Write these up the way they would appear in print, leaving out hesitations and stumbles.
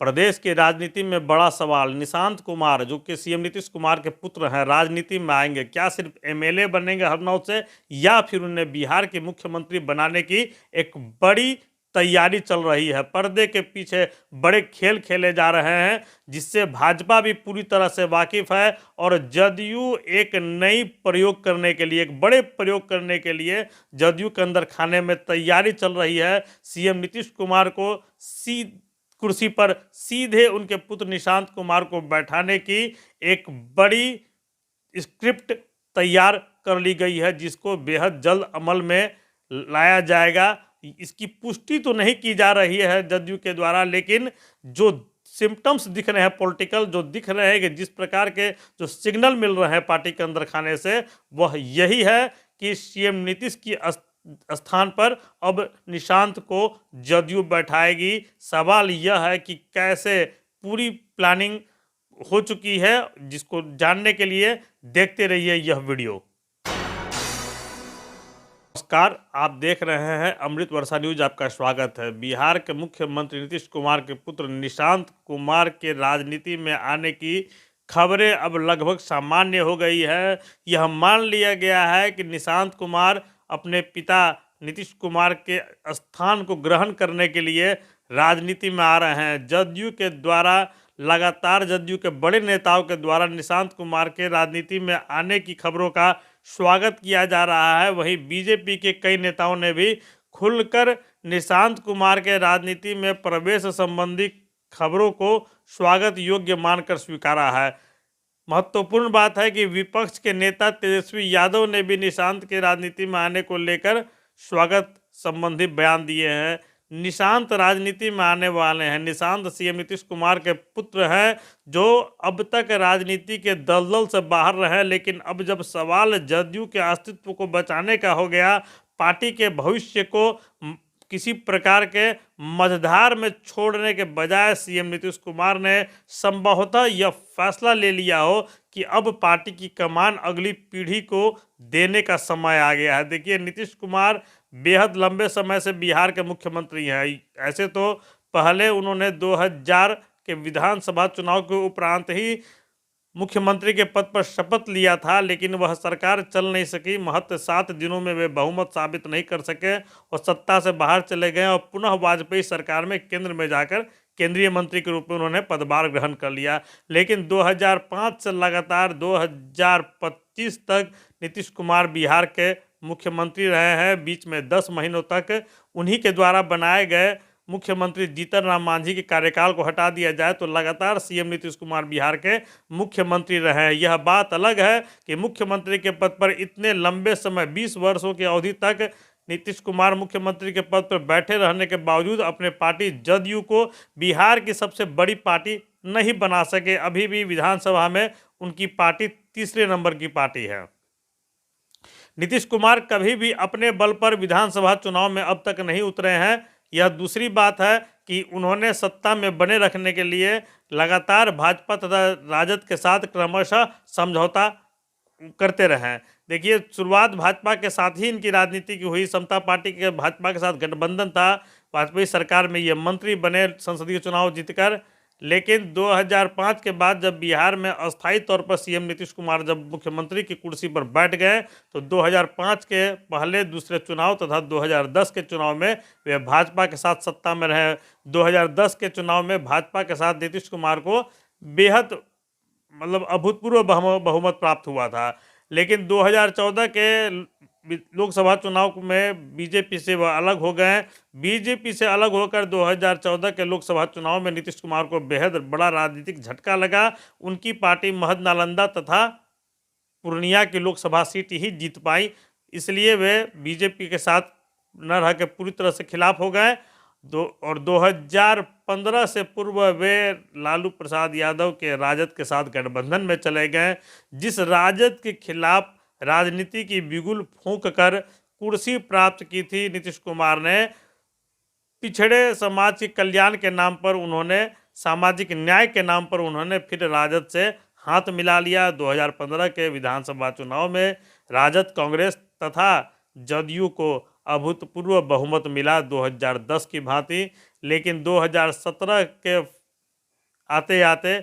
प्रदेश की राजनीति में बड़ा सवाल। निशांत कुमार जो कि सीएम नीतीश कुमार के पुत्र हैं, राजनीति में आएंगे। क्या सिर्फ एमएलए बनेंगे हरनौत से, या फिर उन्हें बिहार के मुख्यमंत्री बनाने की एक बड़ी तैयारी चल रही है। पर्दे के पीछे बड़े खेल खेले जा रहे हैं, जिससे भाजपा भी पूरी तरह से वाकिफ है। और जदयू एक नई प्रयोग करने के लिए, एक बड़े प्रयोग करने के लिए जदयू के अंदर खाने में तैयारी चल रही है। सीएम नीतीश कुमार को कुर्सी पर सीधे उनके पुत्र निशांत कुमार को बैठाने की एक बड़ी स्क्रिप्ट तैयार कर ली गई है, जिसको बेहद जल्द अमल में लाया जाएगा। इसकी पुष्टि तो नहीं की जा रही है जदयू के द्वारा, लेकिन जो सिम्टम्स दिख रहे हैं पॉलिटिकल, जो दिख रहे हैं कि जिस प्रकार के जो सिग्नल मिल रहे हैं पार्टी के अंदर खाने से, वह यही है कि सीएम नीतीश की स्थान पर अब निशांत को जदयू बैठाएगी। सवाल यह है कि कैसे पूरी प्लानिंग हो चुकी है, जिसको जानने के लिए देखते रहिए यह वीडियो। नमस्कार, आप देख रहे हैं अमृत वर्षा न्यूज, आपका स्वागत है। बिहार के मुख्यमंत्री नीतीश कुमार के पुत्र निशांत कुमार के राजनीति में आने की खबरें अब लगभग सामान्य हो गई है। यह मान लिया गया है कि निशांत कुमार अपने पिता नीतीश कुमार के स्थान को ग्रहण करने के लिए राजनीति में आ रहे हैं। जदयू के द्वारा लगातार जदयू के बड़े नेताओं के द्वारा निशांत कुमार के राजनीति में आने की खबरों का स्वागत किया जा रहा है। वहीं बीजेपी के कई नेताओं ने भी खुलकर निशांत कुमार के राजनीति में प्रवेश संबंधी खबरों को स्वागत योग्य मानकर स्वीकारा है। महत्वपूर्ण बात है कि विपक्ष के नेता तेजस्वी यादव ने भी निशांत के राजनीति में आने को लेकर स्वागत संबंधी बयान दिए हैं। निशांत राजनीति में आने वाले हैं। निशांत सीएम नीतीश कुमार के पुत्र हैं, जो अब तक राजनीति के दलदल से बाहर रहे, लेकिन अब जब सवाल जदयू के अस्तित्व को बचाने का हो गया, पार्टी के भविष्य को किसी प्रकार के मझधार में छोड़ने के बजाय सीएम नीतीश कुमार ने संभवतः यह फैसला ले लिया हो कि अब पार्टी की कमान अगली पीढ़ी को देने का समय आ गया है। देखिए, नीतीश कुमार बेहद लंबे समय से बिहार के मुख्यमंत्री हैं। ऐसे तो पहले उन्होंने 2000 के विधानसभा चुनाव के उपरांत ही मुख्यमंत्री के पद पर शपथ लिया था, लेकिन वह सरकार चल नहीं सकी। महज 7 दिनों में वे बहुमत साबित नहीं कर सके और सत्ता से बाहर चले गए और पुनः वाजपेयी सरकार में केंद्र में जाकर केंद्रीय मंत्री के रूप में उन्होंने पदभार ग्रहण कर लिया। लेकिन 2005 से लगातार 2025 तक नीतीश कुमार बिहार के मुख्यमंत्री रहे हैं। बीच में 10 महीनों तक उन्हीं के द्वारा बनाए गए मुख्यमंत्री जीतन राम मांझी के कार्यकाल को हटा दिया जाए तो लगातार सीएम नीतीश कुमार बिहार के मुख्यमंत्री रहे हैं। यह बात अलग है कि मुख्यमंत्री के पद पर इतने लंबे समय 20 वर्षों की अवधि तक नीतीश कुमार मुख्यमंत्री के पद पर बैठे रहने के बावजूद अपने पार्टी जदयू को बिहार की सबसे बड़ी पार्टी नहीं बना सके। अभी भी विधानसभा में उनकी पार्टी तीसरे नंबर की पार्टी है। नीतीश कुमार कभी भी अपने बल पर विधानसभा चुनाव में अब तक नहीं उतरे हैं। यह दूसरी बात है कि उन्होंने सत्ता में बने रखने के लिए लगातार भाजपा तथा राजद के साथ क्रमशः समझौता करते रहे। देखिए, शुरुआत भाजपा के साथ ही इनकी राजनीति की हुई। समता पार्टी के भाजपा के साथ गठबंधन था। वाजपेयी सरकार में ये मंत्री बने संसदीय चुनाव जीतकर। लेकिन 2005 के बाद जब बिहार में अस्थायी तौर पर सीएम नीतीश कुमार जब मुख्यमंत्री की कुर्सी पर बैठ गए, तो 2005 के पहले दूसरे चुनाव तथा 2010 के चुनाव में वे भाजपा के साथ सत्ता में रहे। 2010 के चुनाव में भाजपा के साथ नीतीश कुमार को बेहद अभूतपूर्व बहुमत प्राप्त हुआ था। लेकिन 2014 के लोकसभा चुनाव में बीजेपी से वह अलग हो गए। बीजेपी से अलग होकर 2014 के लोकसभा चुनाव में नीतीश कुमार को बेहद बड़ा राजनीतिक झटका लगा। उनकी पार्टी महज नालंदा तथा पूर्णिया की लोकसभा सीट ही जीत पाई, इसलिए वे बीजेपी के साथ न रह के पूरी तरह से खिलाफ हो गए। और 2015 से पूर्व वे लालू प्रसाद यादव के राजद के साथ गठबंधन में चले गए। जिस राजद के खिलाफ राजनीति की बिगुल फूंक कर कुर्सी प्राप्त की थी नीतीश कुमार ने, पिछड़े समाज के कल्याण के नाम पर उन्होंने, सामाजिक न्याय के नाम पर उन्होंने फिर राजद से हाथ मिला लिया। 2015 के विधानसभा चुनाव में राजद, कांग्रेस तथा जदयू को अभूतपूर्व बहुमत मिला 2010 की भांति। लेकिन 2017 के आते आते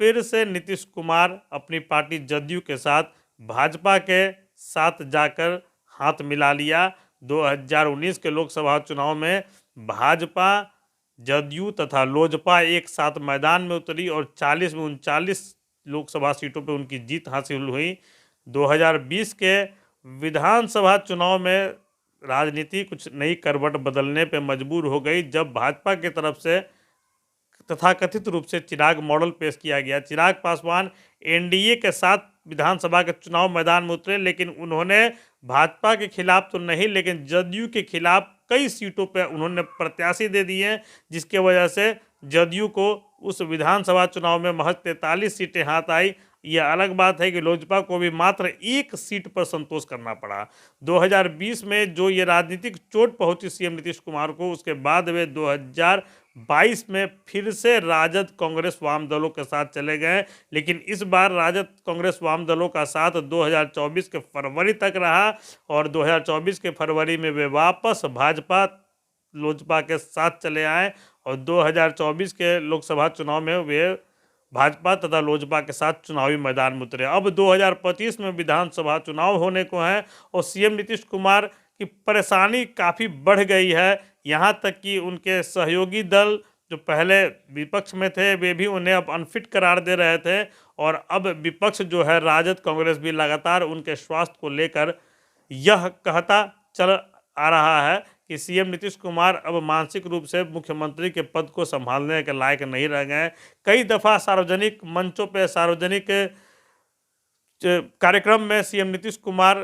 फिर से नीतीश कुमार अपनी पार्टी जदयू के साथ भाजपा के साथ जाकर हाथ मिला लिया। 2019 के लोकसभा चुनाव में भाजपा, जदयू तथा लोजपा एक साथ मैदान में उतरी और 40 में 39 लोकसभा सीटों पर उनकी जीत हासिल हुई। 2020 के विधानसभा चुनाव में राजनीति कुछ नई करवट बदलने पर मजबूर हो गई, जब भाजपा की तरफ से तथाकथित रूप से चिराग मॉडल पेश किया गया। चिराग पासवान एनडीए के साथ विधानसभा के चुनाव मैदान में उतरे, लेकिन उन्होंने भाजपा के खिलाफ तो नहीं, लेकिन जदयू के खिलाफ कई सीटों पर उन्होंने प्रत्याशी दे दिए, जिसके वजह से जदयू को उस विधानसभा चुनाव में महज 43 सीटें हाथ आई। यह अलग बात है कि लोजपा को भी मात्र एक सीट पर संतोष करना पड़ा। 2020 में जो ये राजनीतिक चोट पहुंची सीएम नीतीश कुमार को, उसके बाद वे 2022 में फिर से राजद, कांग्रेस, वाम दलों के साथ चले गए, लेकिन इस बार राजद, कांग्रेस, वाम दलों का साथ 2024 के फरवरी तक रहा और 2024 के फरवरी में वे वापस भाजपा, लोजपा के साथ चले आए और 2024 के लोकसभा चुनाव में वे भाजपा तथा लोजपा के साथ चुनावी मैदान में उतरे। अब 2025 में विधानसभा चुनाव होने को हैं और सीएम नीतीश कुमार की परेशानी काफ़ी बढ़ गई है। यहाँ तक कि उनके सहयोगी दल जो पहले विपक्ष में थे, वे भी उन्हें अब अनफिट करार दे रहे थे और अब विपक्ष जो है राजद, कांग्रेस भी लगातार उनके स्वास्थ्य को लेकर यह कहता चल आ रहा है कि सीएम नीतीश कुमार अब मानसिक रूप से मुख्यमंत्री के पद को संभालने के लायक नहीं रह गए। कई दफ़ा सार्वजनिक मंचों पर, सार्वजनिक कार्यक्रम में सीएम नीतीश कुमार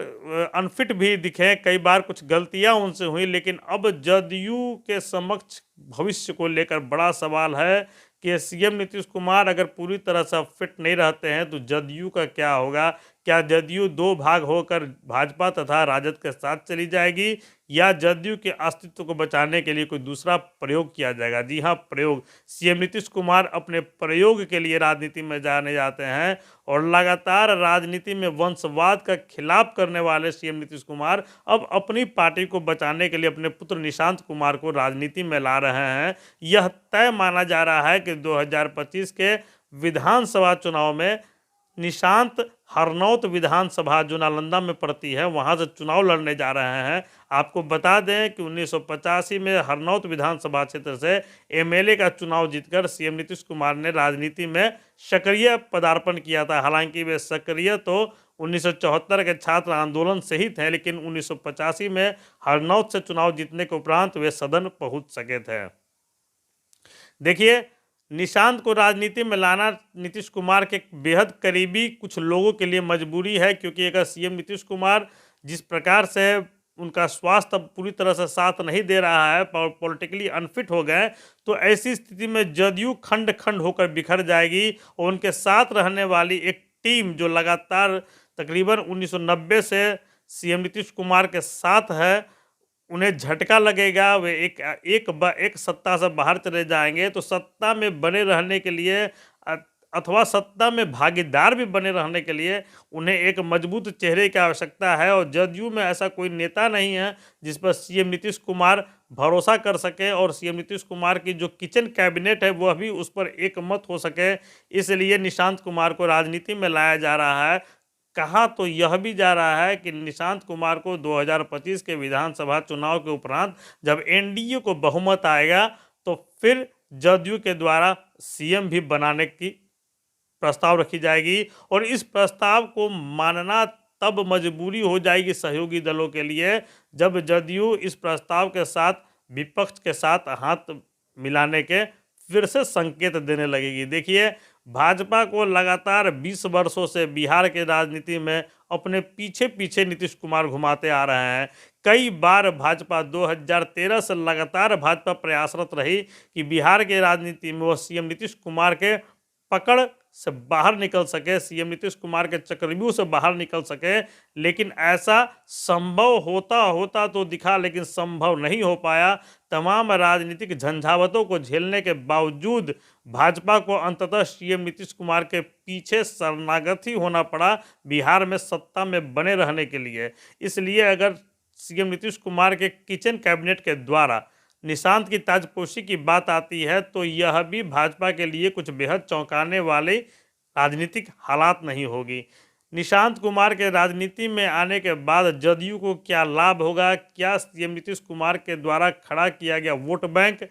अनफिट भी दिखे, कई बार कुछ गलतियां उनसे हुई, लेकिन अब जदयू के समक्ष भविष्य को लेकर बड़ा सवाल है कि सीएम नीतीश कुमार अगर पूरी तरह से फिट नहीं रहते हैं तो जदयू का क्या होगा। क्या जदयू दो भाग होकर भाजपा तथा राजद के साथ चली जाएगी या जदयू के अस्तित्व को बचाने के लिए कोई दूसरा प्रयोग किया जाएगा। जी हाँ, प्रयोग। सीएम नीतीश कुमार अपने प्रयोग के लिए राजनीति में जाने जाते हैं और लगातार राजनीति में वंशवाद का खिलाफ करने वाले सीएम नीतीश कुमार अब अपनी पार्टी को बचाने के लिए अपने पुत्र निशांत कुमार को राजनीति में ला रहे हैं। यह तय माना जा रहा है कि 2025 के विधानसभा चुनाव में निशांत हरनौत विधानसभा जो नालंदा में पड़ती है, वहां से चुनाव लड़ने जा रहे हैं। आपको बता दें कि 1985 में हरनौत विधानसभा क्षेत्र से एमएलए का चुनाव जीतकर सीएम नीतीश कुमार ने राजनीति में सक्रिय पदार्पण किया था। हालांकि वे सक्रिय तो 1974 के छात्र आंदोलन से ही थे, लेकिन 1985 में हरनौत से चुनाव जीतने के उपरांत वे सदन पहुंच सके थे। देखिए, निशांत को राजनीति में लाना नीतीश कुमार के बेहद करीबी कुछ लोगों के लिए मजबूरी है, क्योंकि अगर सीएम नीतीश कुमार जिस प्रकार से उनका स्वास्थ्य अब पूरी तरह से साथ नहीं दे रहा है, पॉलिटिकली अनफिट हो गए, तो ऐसी स्थिति में जदयू खंड खंड होकर बिखर जाएगी और उनके साथ रहने वाली एक टीम जो लगातार तकरीबन 1990 से सीएम नीतीश कुमार के साथ है, उन्हें झटका लगेगा। वे एक सत्ता से बाहर चले जाएंगे, तो सत्ता में बने रहने के लिए अथवा सत्ता में भागीदार भी बने रहने के लिए उन्हें एक मजबूत चेहरे की आवश्यकता है और जदयू में ऐसा कोई नेता नहीं है जिस पर सीएम नीतीश कुमार भरोसा कर सके और सीएम नीतीश कुमार की जो किचन कैबिनेट है वह भी उस पर एकमत हो सके। इसलिए निशांत कुमार को राजनीति में लाया जा रहा है। कहा तो यह भी जा रहा है कि निशांत कुमार को 2025 के विधानसभा चुनाव के उपरांत जब एनडीए को बहुमत आएगा तो फिर जदयू के द्वारा सीएम भी बनाने की प्रस्ताव रखी जाएगी और इस प्रस्ताव को मानना तब मजबूरी हो जाएगी सहयोगी दलों के लिए जब जदयू इस प्रस्ताव के साथ विपक्ष के साथ हाथ मिलाने के फिर से संकेत देने लगेगी। देखिए, भाजपा को लगातार 20 वर्षों से बिहार के राजनीति में अपने पीछे पीछे नीतीश कुमार घुमाते आ रहे हैं। कई बार भाजपा 2013 से लगातार भाजपा प्रयासरत रही कि बिहार के राजनीति में वो सीएम नीतीश कुमार के पकड़ से बाहर निकल सके, सीएम नीतीश कुमार के चक्रव्यूह से बाहर निकल सके, लेकिन ऐसा संभव होता तो दिखा, लेकिन संभव नहीं हो पाया। तमाम राजनीतिक झंझावतों को झेलने के बावजूद भाजपा को अंततः सीएम नीतीश कुमार के पीछे शरणागत ही होना पड़ा बिहार में सत्ता में बने रहने के लिए। इसलिए अगर सीएम नीतीश कुमार के किचन कैबिनेट के द्वारा निशांत की ताजपोशी की बात आती है तो यह भी भाजपा के लिए कुछ बेहद चौंकाने वाले राजनीतिक हालात नहीं होगी। निशांत कुमार के राजनीति में आने के बाद जदयू को क्या लाभ होगा? क्या सीएम नीतीश कुमार के द्वारा खड़ा किया गया वोट बैंक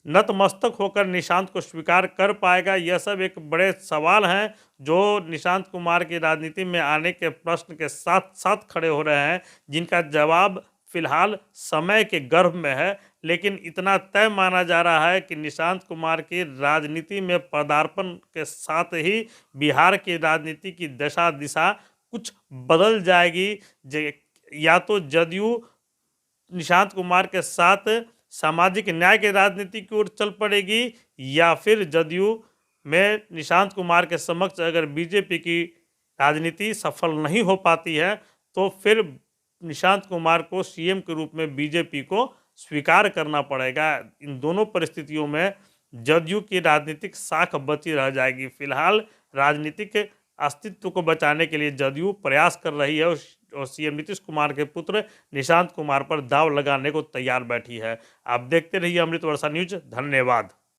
नतमस्तक होकर निशांत को स्वीकार कर पाएगा? यह सब एक बड़े सवाल हैं जो निशांत कुमार की राजनीति में आने के प्रश्न के साथ साथ खड़े हो रहे हैं, जिनका जवाब फिलहाल समय के गर्भ में है। लेकिन इतना तय माना जा रहा है कि निशांत कुमार की राजनीति में पदार्पण के साथ ही बिहार की राजनीति की दशा दिशा कुछ बदल जाएगी। या तो जदयू निशांत कुमार के साथ सामाजिक न्याय की राजनीति की ओर चल पड़ेगी, या फिर जदयू में निशांत कुमार के समक्ष अगर बीजेपी की राजनीति सफल नहीं हो पाती है तो फिर निशांत कुमार को सीएम के रूप में बीजेपी को स्वीकार करना पड़ेगा। इन दोनों परिस्थितियों में जदयू की राजनीतिक साख बची रह जाएगी। फिलहाल राजनीतिक अस्तित्व को बचाने के लिए जदयू प्रयास कर रही है और सीएम नीतीश कुमार के पुत्र निशांत कुमार पर दांव लगाने को तैयार बैठी है। आप देखते रहिए अमृत वर्षा न्यूज। धन्यवाद।